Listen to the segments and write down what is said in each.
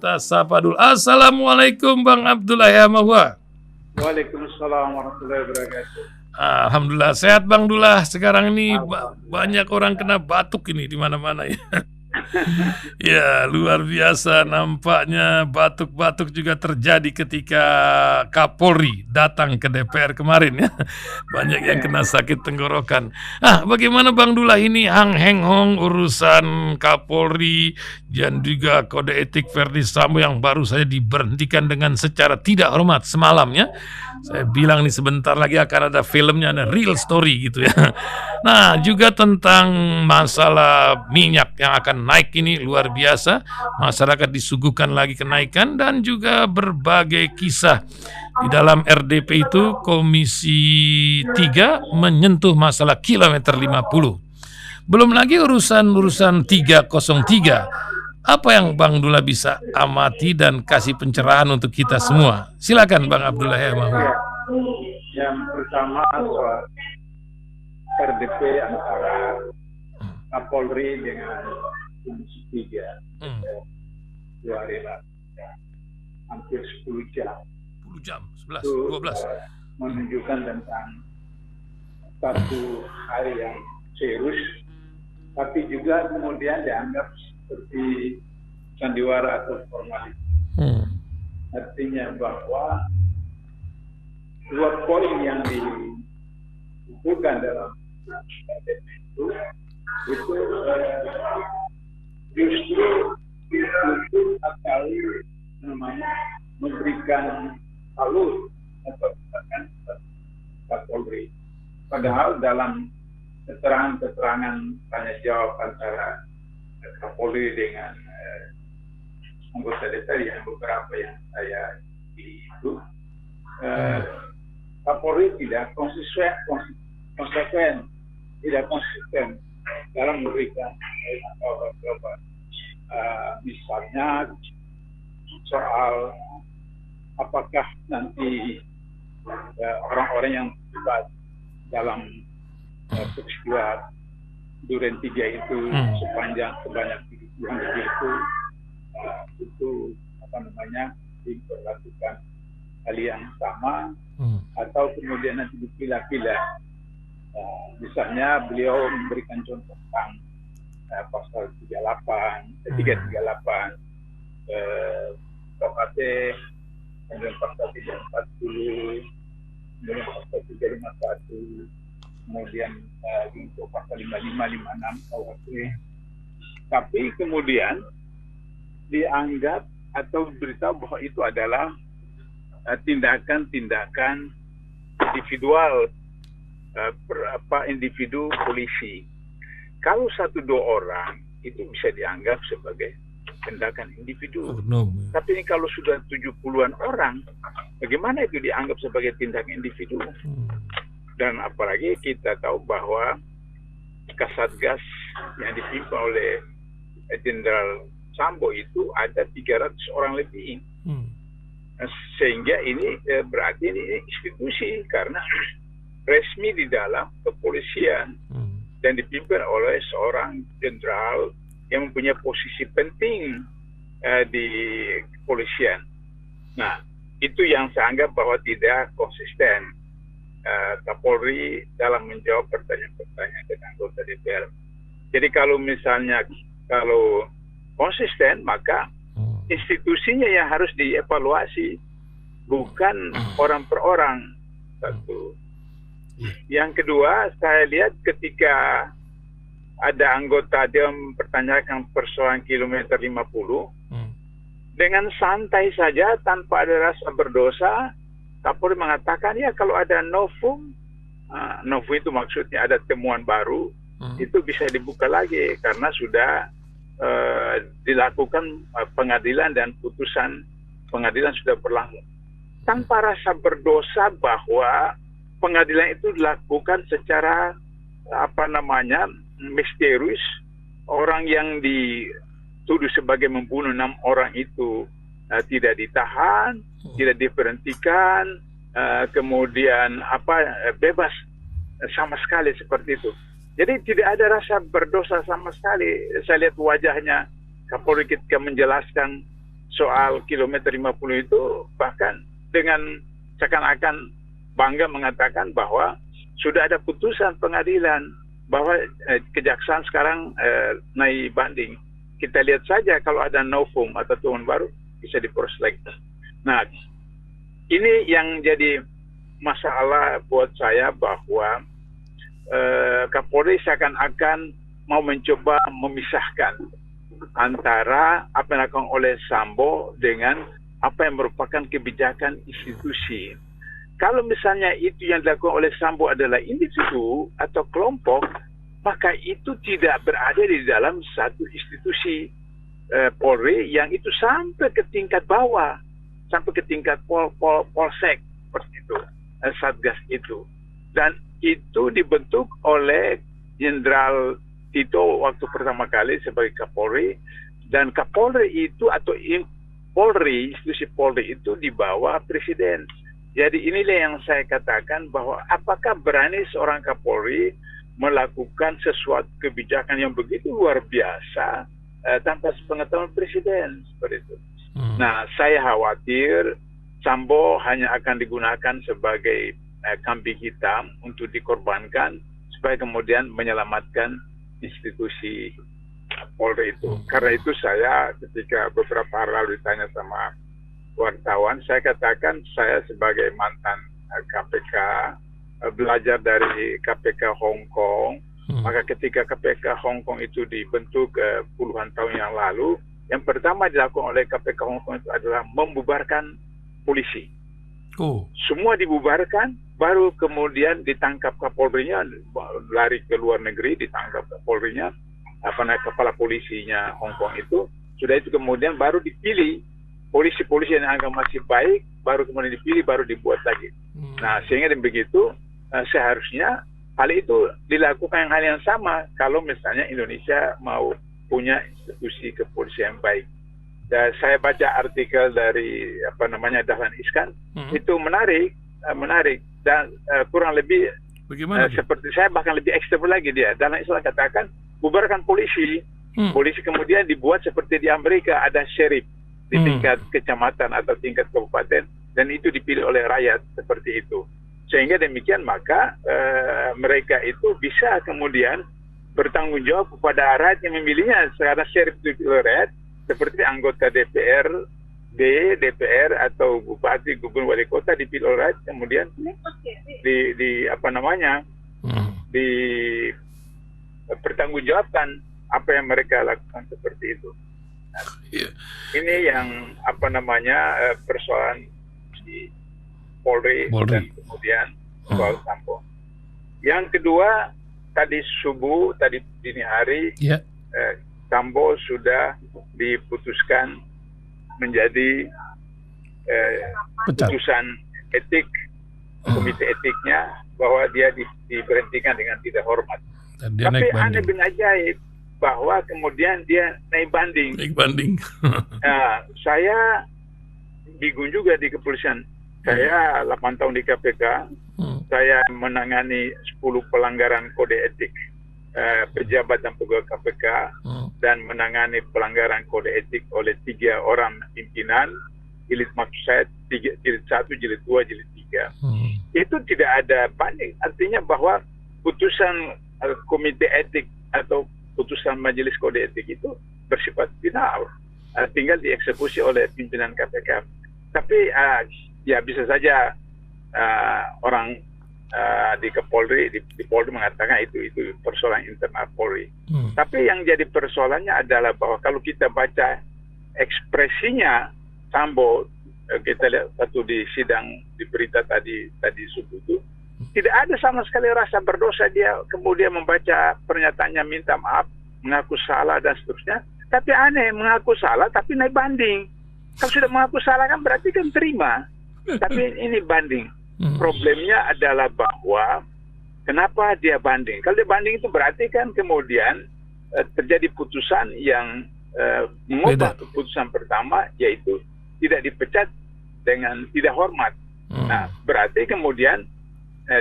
kita sapa dulu. Assalamualaikum Bang Abdullah ya Mahwa. Waalaikumsalam warahmatullahi wabarakatuh. Alhamdulillah sehat Bang Dullah. Sekarang ini banyak orang kena batuk ini di mana-mana ya. Ya, luar biasa nampaknya batuk-batuk juga terjadi ketika Kapolri datang ke DPR kemarin ya. Banyak yang kena sakit tenggorokan. Bagaimana Bang Dullah ini Hang Heng Hong urusan Kapolri dan juga kode etik Verdi Sambo yang baru saja diberhentikan dengan secara tidak hormat semalam ya. Saya bilang nih sebentar lagi akan ada filmnya, ada real story gitu ya. Nah, juga tentang masalah minyak yang akan naik ini luar biasa. Masyarakat disuguhkan lagi kenaikan dan juga berbagai kisah. Di dalam RDP itu Komisi 3 menyentuh masalah kilometer 50. Belum lagi urusan 303. Apa yang Bang Dullah bisa amati dan kasih pencerahan untuk kita semua? Silakan Bang Abdullah ya Mahmud. Yang pertama soal RDP antara Kapolri dengan Komisi 3 2 hari lalu, hampir 10 jam. 10 jam, 11, 12. Menunjukkan tentang satu hal yang serius, tapi juga kemudian dianggap seperti sandiwara atau formalis. Artinya bahwa dua poin yang disebutkan dalam RDP itu justru atau memberikan halus atau Kapolri. Padahal dalam keterangan tanya jawab antara Kapolri dengan anggota DPR yang beberapa yang saya itu Kapolri tidak konsisten dalam memberikan misalnya soal apakah nanti orang-orang yang terlibat dalam peristiwa Duren 3 itu sebanyak 70 lebih itu diperlakukan hal yang sama atau kemudian nanti dipilah-pilah. Misalnya beliau memberikan contoh tentang pasal 338 KUHP, kemudian pasal 340, kemudian pasal 351, kemudian untuk pasal 5556 KUHP. Tapi kemudian dianggap atau beritahu bahwa itu adalah tindakan-tindakan individual individu polisi. Kalau 1-2 orang itu bisa dianggap sebagai tindakan individu. Tapi ini kalau sudah 70-an orang, bagaimana itu dianggap sebagai tindakan individu? Dan apalagi kita tahu bahwa Kasatgas yang dipimpin oleh Jenderal Sambo itu ada 300 orang lebih. Sehingga ini berarti ini institusi karena resmi di dalam kepolisian dan dipimpin oleh seorang jenderal yang mempunyai posisi penting di kepolisian. Nah, itu yang saya anggap bahwa tidak konsisten Kapolri dalam menjawab pertanyaan-pertanyaan dari anggota DPR. Jadi kalau konsisten, maka institusinya yang harus dievaluasi, bukan orang per orang. Satu. Yang kedua, saya lihat ketika ada anggota dia mempertanyakan persoalan kilometer 50, dengan santai saja tanpa ada rasa berdosa, Kapolri mengatakan ya kalau ada novum itu maksudnya ada temuan baru, itu bisa dibuka lagi karena sudah dilakukan pengadilan dan putusan pengadilan sudah berlangsung. Tanpa rasa berdosa bahwa pengadilan itu dilakukan secara misterius. Orang yang dituduh sebagai membunuh 6 orang itu tidak ditahan, tidak diberhentikan, kemudian bebas sama sekali seperti itu. Jadi tidak ada rasa berdosa sama sekali. Saya lihat wajahnya Kapolri ketika menjelaskan soal kilometer 50 itu bahkan dengan seakan-akan bangga mengatakan bahwa sudah ada putusan pengadilan bahwa kejaksaan sekarang naik banding. Kita lihat saja kalau ada novum atau temuan baru bisa diproses lagi. Nah, ini yang jadi masalah buat saya bahwa Kapolri seakan-akan mau mencoba memisahkan antara apa yang dilakukan oleh Sambo dengan apa yang merupakan kebijakan institusi. Kalau misalnya itu yang dilakukan oleh Sambo adalah individu atau kelompok, maka itu tidak berada di dalam satu institusi Polri yang itu sampai ke tingkat bawah, sampai ke tingkat polsek seperti itu, satgas itu. Dan itu dibentuk oleh Jenderal Tito waktu pertama kali sebagai Kapolri, dan Kapolri itu atau Polri, institusi Polri itu di bawah Presiden. Jadi inilah yang saya katakan bahwa apakah berani seorang Kapolri melakukan sesuatu kebijakan yang begitu luar biasa tanpa sepengetahuan Presiden seperti itu. Nah, saya khawatir Sambo hanya akan digunakan sebagai kambing hitam untuk dikorbankan supaya kemudian menyelamatkan institusi Polri itu. Karena itu saya ketika beberapa hari lalu ditanya sama wartawan, saya katakan saya sebagai mantan KPK belajar dari KPK Hong Kong. Maka ketika KPK Hong Kong itu dibentuk puluhan tahun yang lalu, yang pertama dilakukan oleh KPK Hong Kong itu adalah membubarkan polisi. Semua dibubarkan, baru kemudian ditangkap Kapolrinya, lari ke luar negeri, ditangkap Kapolrinya, kepala polisinya Hong Kong itu. Sudah itu kemudian baru dipilih polisi-polisi yang anggap masih baik, baru kemudian dipilih, baru dibuat lagi. Nah, sehingga begitu seharusnya hal itu dilakukan hal yang sama kalau misalnya Indonesia mau punya institusi kepolisian yang baik. Dan saya baca artikel dari Dahlan Iskan, itu menarik dan kurang lebih seperti saya, bahkan lebih ekstrem lagi dia. Dahlan Iskan katakan bubarkan polisi, polisi kemudian dibuat seperti di Amerika, ada sheriff di tingkat kecamatan atau tingkat kabupaten, dan itu dipilih oleh rakyat seperti itu. Sehingga demikian maka mereka itu bisa kemudian bertanggung jawab kepada rakyat yang memilihnya. Sekarang sheriff itu dipilih oleh rakyat, seperti anggota DPR atau bupati, gubernur, wali kota dipilih oleh rakyat, kemudian dipertanggungjawabkan apa yang mereka lakukan seperti itu. Nah, ini yang persoalan di Polri. Dan kemudian soal Sambo. Yang kedua, tadi dini hari, Sambo sudah diputuskan menjadi putusan etik, komite etiknya, bahwa dia diberhentikan dengan tidak hormat. Tapi aneh bin ajaib bahwa kemudian dia naik banding. Nah, saya bingung juga di kepolisian. Saya 8 tahun di KPK, saya menangani 10 pelanggaran kode etik pejabat dan pegawai KPK, dan menangani pelanggaran kode etik oleh 3 orang pimpinan, jilid maksud saya jilid 1, jilid 2, jilid 3. Itu tidak ada banding. Artinya bahwa putusan komite etik atau putusan majelis kode etik itu bersifat final, tinggal dieksekusi oleh pimpinan KPK. Tapi ya bisa saja orang di Polri mengatakan itu persoalan internal Polri. Tapi yang jadi persoalannya adalah bahwa kalau kita baca ekspresinya Sambo, kita lihat satu di sidang di berita tadi subuh itu, tidak ada sama sekali rasa berdosa. Dia kemudian membaca pernyataannya, minta maaf, mengaku salah dan seterusnya. Tapi aneh, mengaku salah tapi naik banding. Kalau sudah mengaku salah kan berarti kan terima. Tapi ini banding. Problemnya adalah bahwa kenapa dia banding? Kalau dia banding itu berarti kan kemudian terjadi putusan yang mengubah keputusan pertama, yaitu tidak dipecat dengan tidak hormat. Nah, berarti kemudian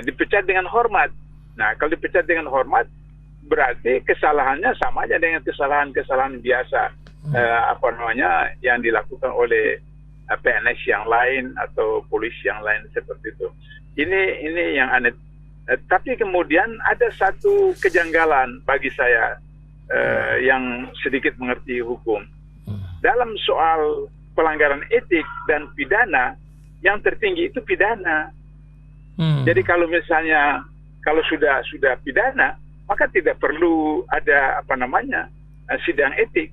dipecat dengan hormat. Nah, kalau dipecat dengan hormat, berarti kesalahannya sama aja dengan kesalahan-kesalahan biasa. apa namanya yang dilakukan oleh PNS yang lain atau polisi yang lain seperti itu. Ini yang aneh. Tapi kemudian ada satu kejanggalan bagi saya yang sedikit mengerti hukum. Dalam soal pelanggaran etik dan pidana, yang tertinggi itu pidana. Jadi kalau misalnya kalau sudah pidana, maka tidak perlu ada apa namanya sidang etik,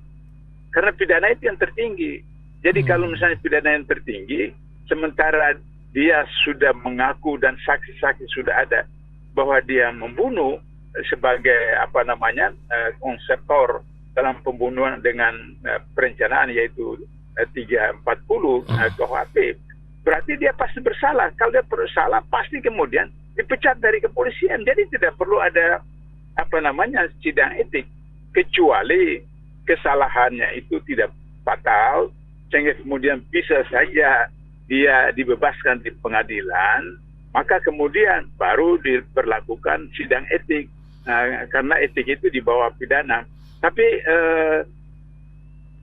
karena pidana itu yang tertinggi. Jadi kalau misalnya pidana yang tertinggi, sementara dia sudah mengaku dan saksi-saksi sudah ada bahwa dia membunuh sebagai apa namanya konseptor dalam pembunuhan dengan perencanaan, yaitu 340 KUHP, berarti dia pasti bersalah. Kalau dia bersalah, pasti kemudian dipecat dari kepolisian. Jadi tidak perlu ada apa namanya sidang etik, kecuali kesalahannya itu tidak fatal sehingga kemudian bisa saja dia dibebaskan di pengadilan, maka kemudian baru diberlakukan sidang etik. Karena etik itu di bawah pidana. Tapi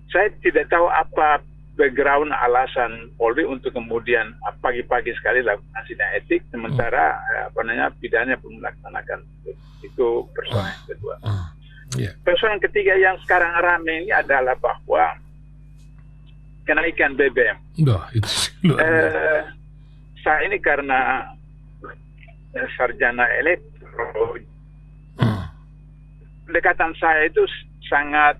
saya tidak tahu apa background alasan Polri untuk kemudian pagi-pagi sekali lakukan sidang etik, sementara apa namanya pidana belum melaksanakan. Itu persoalan yang kedua. Persoalan ketiga yang sekarang ramai ini adalah bahwa kenaikan BBM. Saya ini karena sarjana elektro, pendekatan saya itu sangat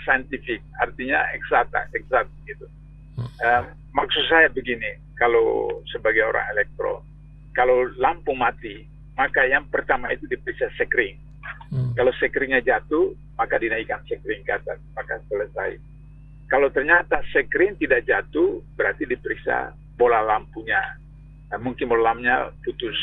saintifik, artinya eksakt gitu. Maksud saya begini, kalau sebagai orang elektro, kalau lampu mati, maka yang pertama itu diperiksa sekring. Kalau sekringnya jatuh, maka dinaikkan sekring ke atas, maka selesai. Kalau ternyata sekring tidak jatuh, berarti diperiksa bola lampunya. Mungkin bola lampunya putus.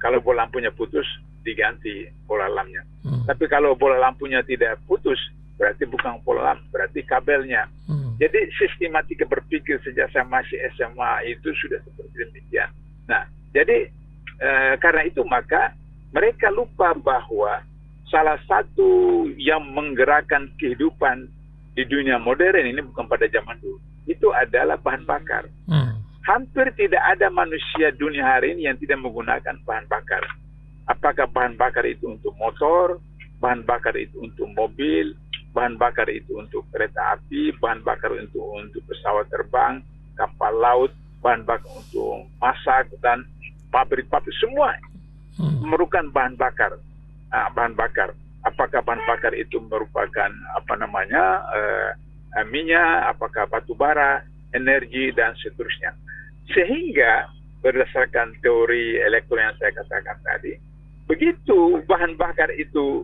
Kalau bola lampunya putus, diganti bola lampunya. Tapi kalau bola lampunya tidak putus, berarti bukan bola lampu, berarti kabelnya. Jadi sistematika berpikir sejak saya masih SMA itu sudah seperti demikian. Nah, jadi karena itu maka mereka lupa bahwa salah satu yang menggerakkan kehidupan di dunia modern ini bukan pada zaman dulu, itu adalah bahan bakar. Hampir tidak ada manusia dunia hari ini yang tidak menggunakan bahan bakar. Apakah bahan bakar itu untuk motor, bahan bakar itu untuk mobil, bahan bakar itu untuk kereta api, bahan bakar itu untuk pesawat terbang, kapal laut, bahan bakar untuk masak, dan pabrik-pabrik semua memerlukan bahan bakar. Bahan bakar. Apakah bahan bakar itu merupakan apa namanya minyak, apakah batu bara, energi dan seterusnya. Sehingga berdasarkan teori elektro yang saya katakan tadi, begitu bahan bakar itu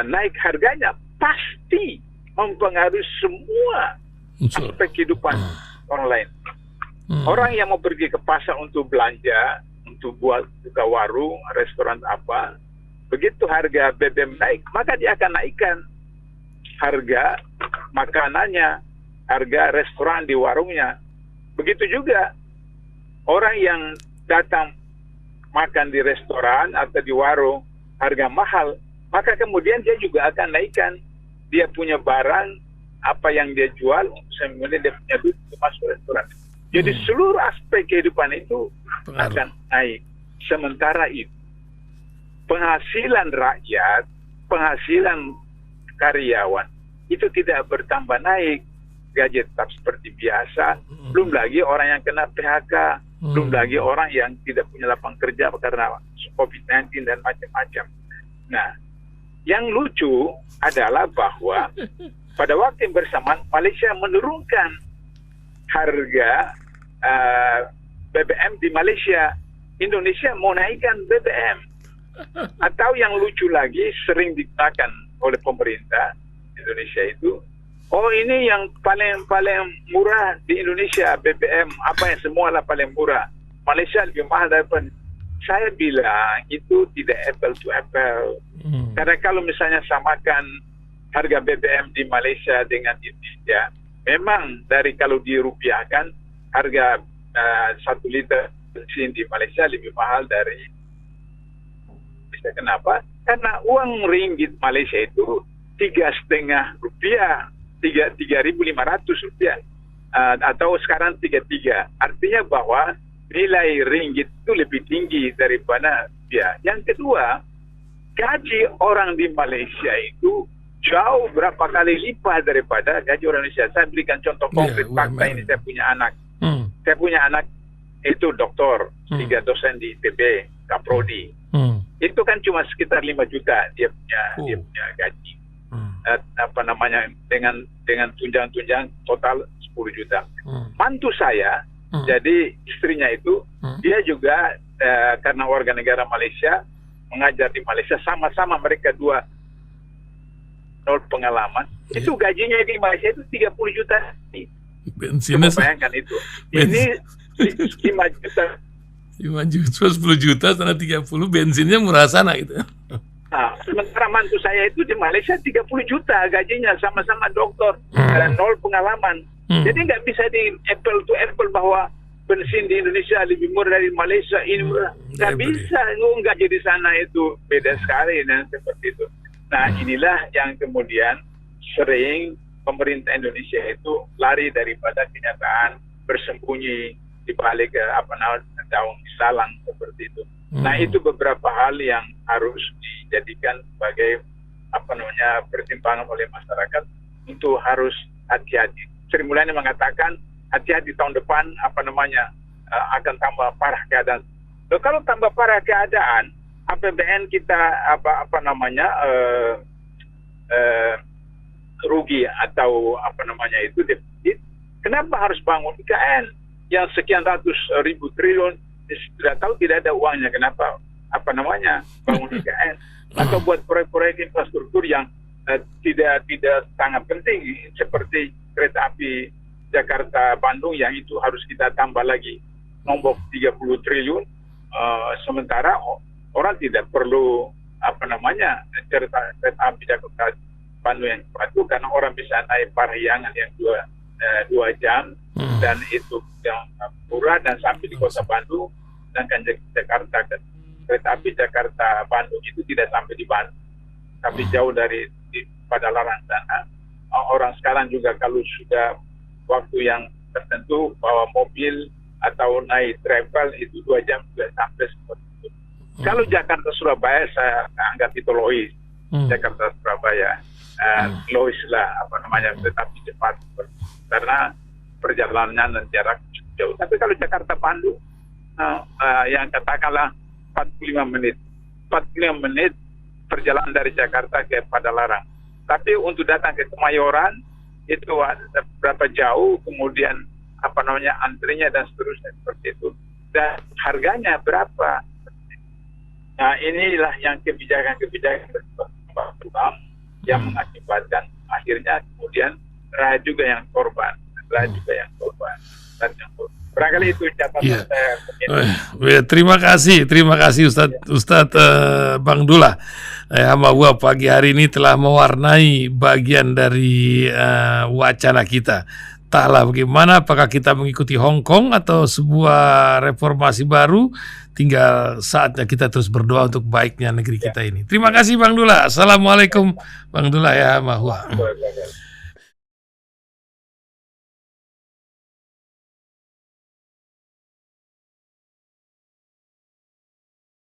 naik harganya, pasti mempengaruhi semua aspek kehidupan orang lain. Orang yang mau pergi ke pasar untuk belanja, untuk buka warung, restoran apa, begitu harga BBM naik, maka dia akan naikkan harga makanannya, harga restoran di warungnya. Begitu juga orang yang datang makan di restoran atau di warung harga mahal, maka kemudian dia juga akan naikkan dia punya barang apa yang dia jual, kemudian dia punya duit untuk masuk restoran. Jadi seluruh aspek kehidupan itu akan naik. Sementara itu penghasilan rakyat, penghasilan karyawan itu tidak bertambah naik, gaji tetap seperti biasa. Belum lagi orang yang kena PHK, belum lagi orang yang tidak punya lapangan kerja karena COVID-19 dan macam-macam. Nah, yang lucu adalah bahwa pada waktu yang bersamaan Malaysia menurunkan harga BBM di Malaysia. Indonesia mau naikkan BBM. Atau yang lucu lagi, sering dikatakan oleh pemerintah Indonesia itu, oh ini yang paling murah di Indonesia BBM, apa yang semualah paling murah. Malaysia lebih mahal daripada. Saya bilang itu tidak apple to apple. Karena kalau misalnya samakan harga BBM di Malaysia dengan Indonesia, memang dari kalau dirupiahkan harga 1 liter bensin di Malaysia lebih mahal dari. Kenapa? Karena uang ringgit Malaysia itu 3,5 rupiah. 3.500 rupiah atau sekarang 33. Artinya bahwa nilai ringgit itu lebih tinggi daripada rupiah. Yang kedua, gaji orang di Malaysia itu jauh berapa kali lipat daripada gaji orang Indonesia. Saya berikan contoh konkret fakta ini. Saya punya anak. Saya punya anak itu doktor, 3 dosen di ITB, Kaprodi. Itu kan cuma sekitar 5 juta dia punya gaji. Dengan tunjangan total 10 juta. Mantu saya, jadi istrinya itu, dia juga karena warga negara Malaysia, mengajar di Malaysia, sama-sama mereka dua nol pengalaman. Itu gajinya di Malaysia itu 30 juta. Bensinnya, bayangkan itu. Ini 5 juta. 5 juta, 10 juta, sana 30, bensinnya murah sana gitu. Nah, sementara mantu saya itu di Malaysia 30 juta gajinya, sama-sama doktor dan nol pengalaman. Jadi nggak bisa di apple to apple bahwa bensin di Indonesia lebih murah dari Malaysia. Ini murah. Nggak bisa, gaji di sana itu beda sekali dan seperti itu. Nah, inilah yang kemudian sering pemerintah Indonesia itu lari daripada kenyataan, bersembunyi di balik daun salang seperti itu. Nah, itu beberapa hal yang harus dijadikan sebagai pertimbangan oleh masyarakat untuk harus hati-hati. Sri Mulyani mengatakan hati-hati tahun depan akan tambah parah keadaan. Kalau tambah parah keadaan, APBN kita rugi atau itu defisit. Kenapa harus bangun IKN yang sekian ratus ribu triliun? Sudah tahu tidak ada uangnya, kenapa bangun IKN atau buat proyek-proyek infrastruktur yang tidak sangat penting seperti kereta api Jakarta Bandung yang itu harus kita tambah lagi nombok 30 triliun, sementara orang tidak perlu kereta api Jakarta Bandung yang cepat itu karena orang bisa naik Parahyangan yang 2 jam dan itu yang murah dan sampai di kota Bandung. Sedangkan kereta api Jakarta Bandung itu tidak sampai di Bandung, tapi jauh dari Padalarang sana. Orang sekarang juga kalau sudah waktu yang tertentu bawa mobil atau naik travel itu 2 jam sudah sampai seperti itu. Kalau Jakarta Surabaya saya anggap itu Lois. Jakarta Surabaya Lois lah tetapi cepat karena perjalanan dan jarak jauh. Tapi kalau Jakarta Bandung yang katakanlah 45 menit perjalanan dari Jakarta ke Padalarang. Tapi untuk datang ke Kemayoran itu berapa jauh, kemudian antrinya dan seterusnya seperti itu. Dan harganya berapa? Nah, inilah yang kebijakan yang mengakibatkan akhirnya kemudian rakyat juga yang korban. Barangkali itu catatan saya. Terima kasih Ustadz Bang Dullah. Hamba pagi hari ini telah mewarnai bagian dari wacana kita. Entahlah bagaimana, apakah kita mengikuti Hong Kong atau sebuah reformasi baru, tinggal saatnya kita terus berdoa untuk baiknya negeri kita ini. Terima kasih Bang Dullah. Assalamualaikum Bang Dullah ya Mahua.